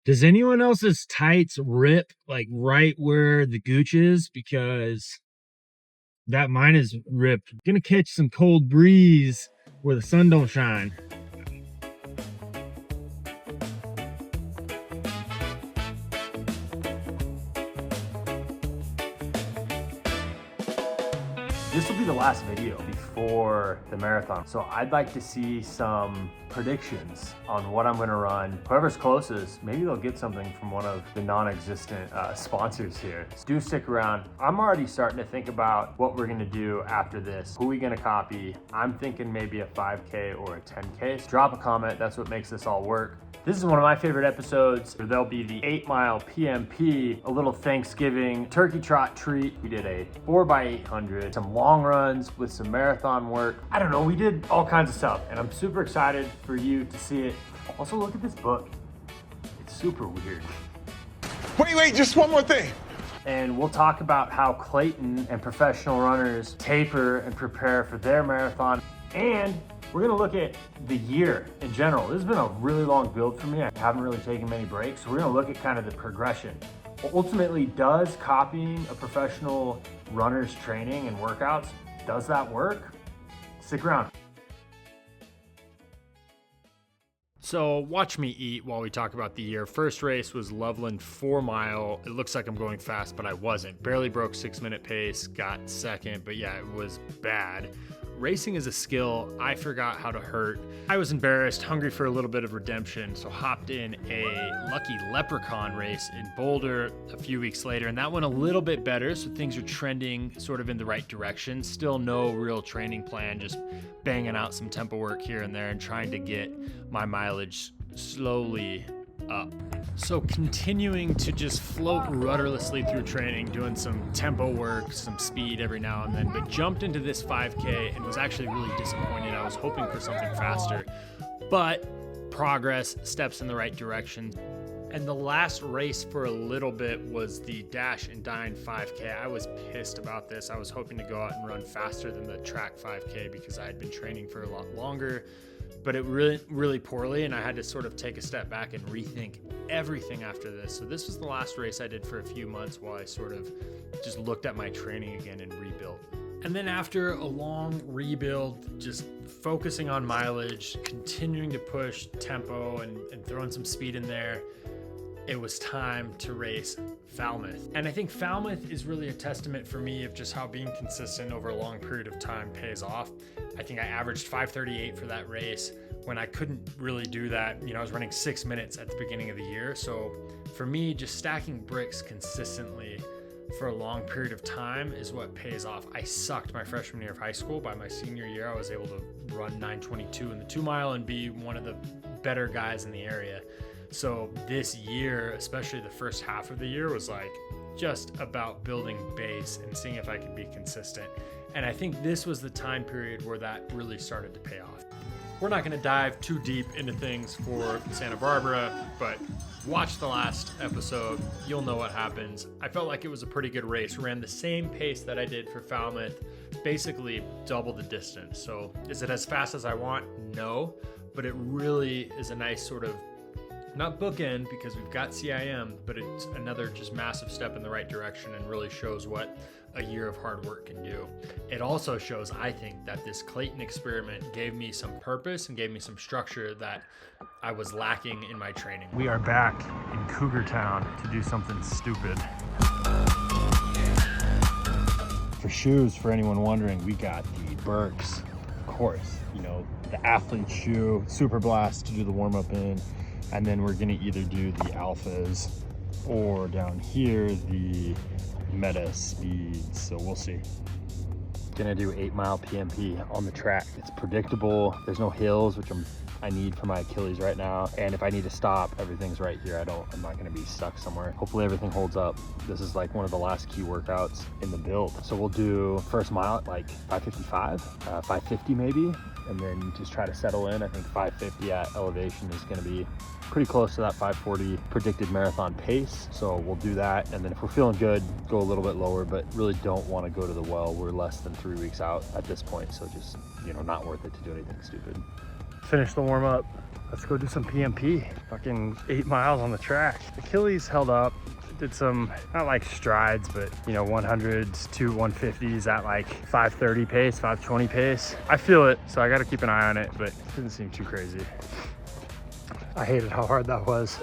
Does anyone else's tights rip like right where the gooch is? Because that mine is ripped. Gonna catch some cold breeze where the sun don't shine. This will be the last video before the marathon. So I'd like to see some predictions on what I'm gonna run. Whoever's closest, maybe they'll get something from one of the non-existent sponsors here. So do stick around. I'm already starting to think about what we're gonna do after this. Who are we gonna copy? I'm thinking maybe a 5K or a 10K. So drop a comment, that's what makes this all work. This is one of my favorite episodes. There'll be the 8-mile PMP, a little Thanksgiving turkey trot treat. We did a 4x800, some long runs with some marathon work. I don't know, we did all kinds of stuff and I'm super excited for you to see it. Also, look at this book. It's super weird. Wait, just one more thing. And we'll talk about how Clayton and professional runners taper and prepare for their marathon. And we're gonna look at the year in general. This has been a really long build for me. I haven't really taken many breaks. So we're gonna look at kind of the progression. Ultimately, does copying a professional runner's training and workouts, does that work? Stick around. So watch me eat while we talk about the year. First race was Loveland 4-mile. It looks like I'm going fast, but I wasn't. Barely broke 6-minute pace, got second, but yeah, it was bad. Racing is a skill I forgot how to hurt. I was embarrassed, hungry for a little bit of redemption, so hopped in a lucky leprechaun race in Boulder a few weeks later, and that went a little bit better, so things are trending sort of in the right direction. Still no real training plan, just banging out some tempo work here and there and trying to get my mileage slowly up. So continuing to just float rudderlessly through training, doing some tempo work, some speed every now and then, but jumped into this 5K and was actually really disappointed. I was hoping for something faster, but progress, steps in the right direction. And the last race for a little bit was the Dash and Dine 5K. I was pissed about this. I was hoping to go out and run faster than the track 5K because I had been training for a lot longer, but it really poorly, and I had to sort of take a step back and rethink everything after this. So this was the last race I did for a few months while I sort of just looked at my training again and rebuilt. And then after a long rebuild, just focusing on mileage, continuing to push tempo and throwing some speed in there, it was time to race Falmouth. And I think Falmouth is really a testament for me of just how being consistent over a long period of time pays off. I think I averaged 5:38 for that race when I couldn't really do that. I was running 6 minutes at the beginning of the year. So for me, just stacking bricks consistently for a long period of time is what pays off. I sucked my freshman year of high school. By my senior year, I was able to run 9:22 in the 2-mile and be one of the better guys in the area. So this year, especially the first half of the year, was like just about building base and seeing if I could be consistent. And I think this was the time period where that really started to pay off. We're not going to dive too deep into things for Santa Barbara, but watch the last episode. You'll know what happens. I felt like it was a pretty good race. Ran the same pace that I did for Falmouth, basically double the distance. So is it as fast as I want? No, but it really is a nice sort of, not bookend because we've got CIM, but it's another just massive step in the right direction and really shows what a year of hard work can do. It also shows, I think, that this Clayton experiment gave me some purpose and gave me some structure that I was lacking in my training. We are back in Cougar Town to do something stupid. For shoes, for anyone wondering, we got the Birks, of course, the athlete shoe, Super Blast to do the warm-up in. And then we're gonna either do the Alphas or down here, the Meta Speeds. So we'll see. Gonna do 8-mile PMP on the track. It's predictable. There's no hills, which I need for my Achilles right now. And if I need to stop, everything's right here. I'm not gonna be stuck somewhere. Hopefully everything holds up. This is like one of the last key workouts in the build. So we'll do first mile at like 5:55, 5:50 maybe, and then just try to settle in. I think 5:50 at elevation is gonna be pretty close to that 5:40 predicted marathon pace. So we'll do that. And then if we're feeling good, go a little bit lower, but really don't want to go to the well. We're less than 3 weeks out at this point. So just, not worth it to do anything stupid. Finish the warm up, let's go do some PMP. Fucking 8 miles on the track. Achilles held up. Did some, not like strides, but you know, 100s to 150s at like 5:30 pace, 5:20 pace. I feel it, so I got to keep an eye on it, but it didn't seem too crazy. I hated how hard that was.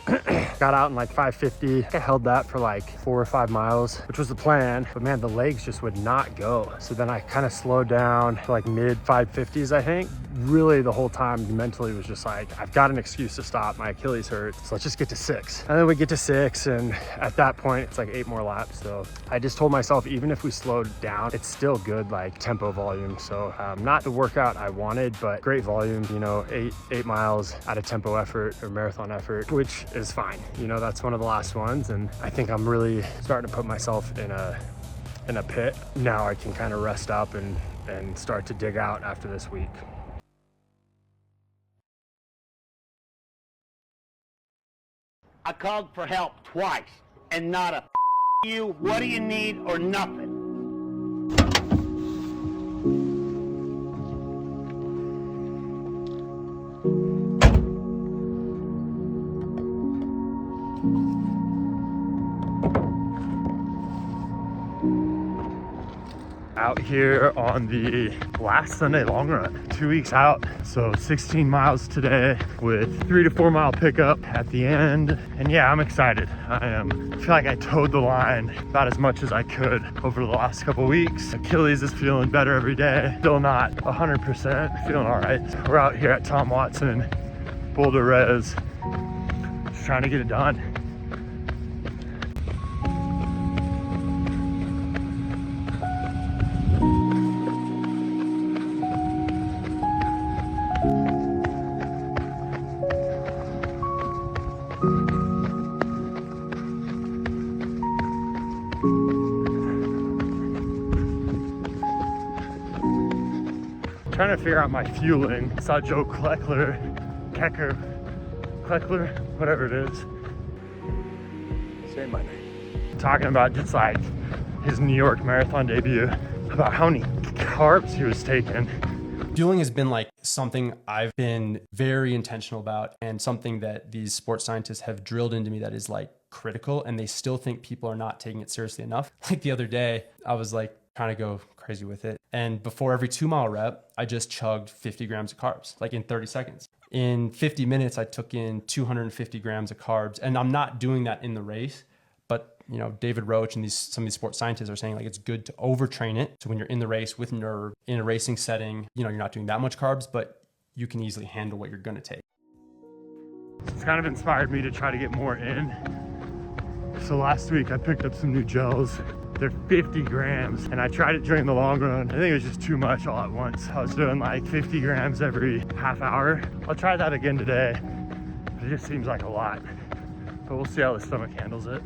Got out in like 5:50. I held that for like 4 or 5 miles, which was the plan, but man, the legs just would not go. So then I kind of slowed down to like mid 5:50s, I think. Really the whole time mentally was just like, I've got an excuse to stop. My Achilles hurt, so let's just get to 6. And then we get to 6, and at that point it's like 8 more laps. So I just told myself, even if we slowed down, it's still good like tempo volume. So not the workout I wanted, but great volume, you know, 8 miles at a tempo effort or marathon effort, which is fine. You know, that's one of the last ones, and I think I'm really starting to put myself in a pit. Now I can kind of rest up and start to dig out after this week. I called for help twice, and not a you, what do you need, or nothing. Out here on the last Sunday long run, 2 weeks out. So 16 miles today with 3 to 4 mile pickup at the end. And yeah, I'm excited. I feel like I towed the line about as much as I could over the last couple weeks. Achilles is feeling better every day. Still not 100%, feeling all right. We're out here at Tom Watson, Boulder Res, just trying to get it done. Trying to figure out my fueling. Saw Joe Kleckler, whatever it is. Say my name. Talking about just like his New York Marathon debut, about how many carbs he was taking. Fueling has been like something I've been very intentional about, and something that these sports scientists have drilled into me that is like critical, and they still think people are not taking it seriously enough. Like the other day, I was like trying to go crazy with it. And before every 2 mile rep, I just chugged 50 grams of carbs, like in 30 seconds. In 50 minutes, I took in 250 grams of carbs. And I'm not doing that in the race, but you know, David Roach and some of these sports scientists are saying like it's good to overtrain it. So when you're in the race with nerve, in a racing setting, you know, you're not doing that much carbs, but you can easily handle what you're gonna take. It's kind of inspired me to try to get more in. So last week I picked up some new gels. They're 50 grams, and I tried it during the long run. I think it was just too much all at once. I was doing like 50 grams every half hour. I'll try that again today. It just seems like a lot, but we'll see how the stomach handles it.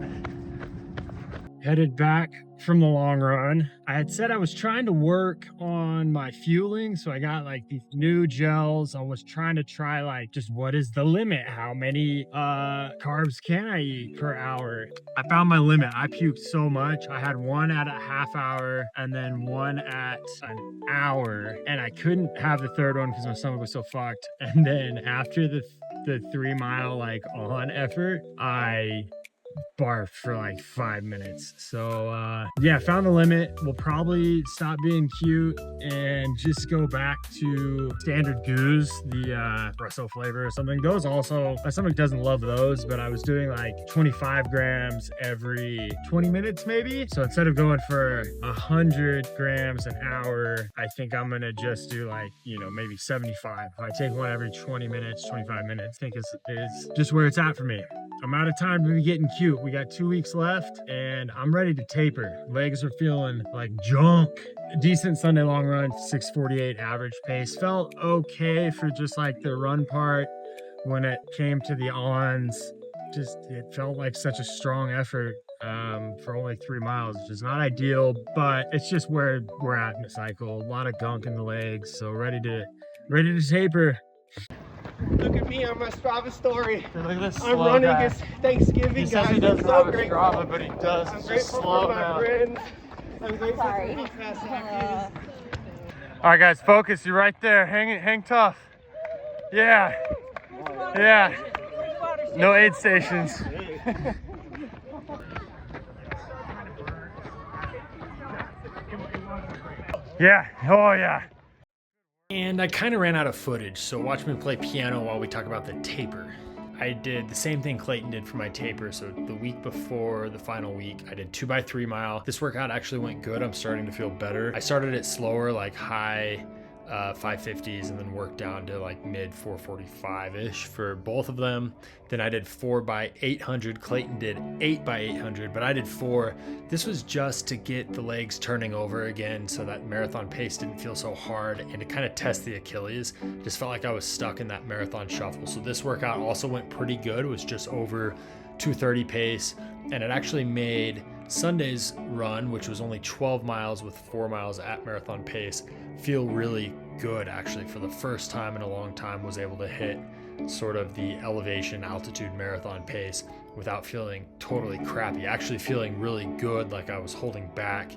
Headed back from the long run. I had said I was trying to work on my fueling, so I got like these new gels. I was trying to try like just what is the limit? How many carbs can I eat per hour? I found my limit. I puked so much. I had one at a half hour and then one at an hour, and I couldn't have the third one because my stomach was so fucked. And then after the 3 mile like on effort, I barfed for like 5 minutes. So yeah, found the limit. We'll probably stop being cute and just go back to standard goos, the espresso flavor or something. Those also, my stomach doesn't love those, but I was doing like 25 grams every 20 minutes maybe. So instead of going for 100 grams an hour, I think I'm gonna just do like, you know, maybe 75. If I take one every 20 minutes, 25 minutes, I think is just where it's at for me. I'm out of time to be getting cute. We got 2 weeks left and I'm ready to taper. Legs are feeling like junk. Decent Sunday long run, 6:48 average pace. Felt okay for just like the run part. When it came to the ons, just it felt like such a strong effort for only 3 miles, which is not ideal, but it's just where we're at in the cycle. A lot of gunk in the legs, so ready to taper. Look at me on my Strava story. Look at this I'm running this Thanksgiving, He guys. says he doesn't I'm so have a grateful. Strava, but he does. I'm It's just grateful slow for my now. friends. I'm grateful Sorry. for the fast activities. All right, guys, focus. You're right there. Hang tough. Yeah. There's a lot Yeah. No aid stations. Yeah. Oh, yeah. And I kind of ran out of footage, so watch me play piano while we talk about the taper. I did the same thing Clayton did for my taper. So the week before the final week, I did 2x3 mile. This workout actually went good. I'm starting to feel better. I started it slower, like high 550s, and then worked down to like mid 445-ish for both of them. Then I did 4x800. Clayton did 8x800, but I did 4. This was just to get the legs turning over again so that marathon pace didn't feel so hard, and to kind of test the Achilles. Just felt like I was stuck in that marathon shuffle. So this workout also went pretty good. It was just over 230 pace, and it actually made Sunday's run, which was only 12 miles with 4 miles at marathon pace, feel really good. Actually, for the first time in a long time, was able to hit sort of the elevation altitude marathon pace without feeling totally crappy, actually feeling really good, like I was holding back.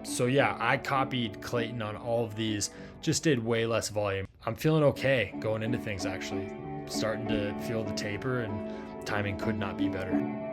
So yeah, I copied Clayton on all of these, just did way less volume. I'm feeling okay going into things, actually starting to feel the taper, and timing could not be better.